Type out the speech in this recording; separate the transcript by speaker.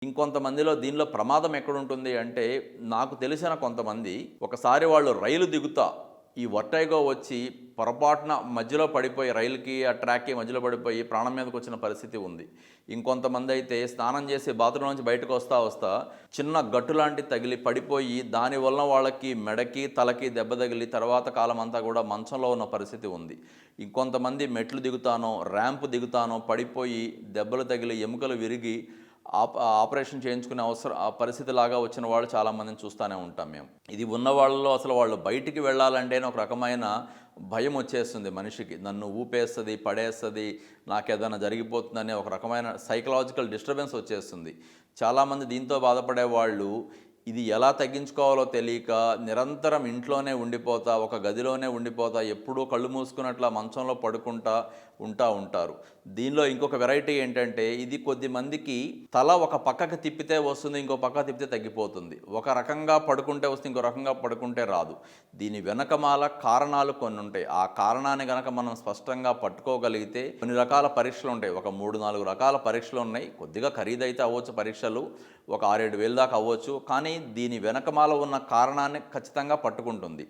Speaker 1: ఇంకొంతమందిలో దీనిలో ప్రమాదం ఎక్కడుంటుంది అంటే, నాకు తెలిసిన కొంతమంది ఒకసారి వాళ్ళు రైలు దిగుతా ఈ వర్టైగో వచ్చి పొరపాటున మధ్యలో పడిపోయి రైలుకి ఆ ట్రాక్‌కి మధ్యలో పడిపోయి ప్రాణం మీదకొచ్చిన పరిస్థితి ఉంది. ఇంకొంతమంది అయితే స్నానం చేసి బాత్రూమ్ నుంచి బయటకు వస్తా చిన్న గట్టు లాంటిది తగిలి పడిపోయి దానివలన వాళ్ళకి మెడకి, తలకి దెబ్బ తగిలి తర్వాత కాలమంతా కూడా మంచంలో ఉన్న పరిస్థితి ఉంది. ఇంకొంతమంది మెట్లు దిగుతానో, ర్యాంప్ దిగుతానో పడిపోయి దెబ్బలు తగిలి ఎముకలు విరిగి ఆపరేషన్ చేయించుకునే ఆ పరిస్థితిలాగా వచ్చిన వాళ్ళు చాలామందిని చూస్తూనే ఉంటాం మేము. ఇది ఉన్న వాళ్ళలో అసలు వాళ్ళు బయటికి వెళ్ళాలంటేనే ఒక రకమైన భయం వచ్చేస్తుంది మనిషికి. నన్ను ఊపేస్తుంది, పడేస్తుంది, నాకేదైనా జరిగిపోతుందనే ఒక రకమైన సైకలాజికల్ డిస్టర్బెన్స్ వచ్చేస్తుంది. చాలామంది దీంతో బాధపడే వాళ్ళు ఇది ఎలా తగ్గించుకోవాలో తెలియక నిరంతరం ఇంట్లోనే ఉండిపోతా, ఒక గదిలోనే ఉండిపోతా, ఎప్పుడూ కళ్ళు మూసుకున్నట్లా మంచంలో పడుకుంటా ఉంటారు. దీనిలో ఇంకొక వెరైటీ ఏంటంటే, ఇది కొద్ది మందికి తల ఒక పక్కకి తిప్పితే వస్తుంది, ఇంకో పక్క తిప్పితే తగ్గిపోతుంది. ఒక రకంగా పడుకుంటే వస్తుంది, ఇంకో రకంగా పడుకుంటే రాదు. దీని వెనకమాల కారణాలు కొన్ని ఉంటాయి. ఆ కారణాన్ని గనక మనం స్పష్టంగా పట్టుకోగలిగితే కొన్ని రకాల పరీక్షలు ఉంటాయి. ఒక 3, 4 రకాల పరీక్షలు ఉన్నాయి. కొద్దిగా ఖరీదైతే అవ్వచ్చు పరీక్షలు, ఒక 6, 7 వేలు దాకా అవ్వచ్చు. కానీ దీని వెనకమాల ఉన్న కారణాన్ని ఖచ్చితంగా పట్టుకుంటుంది.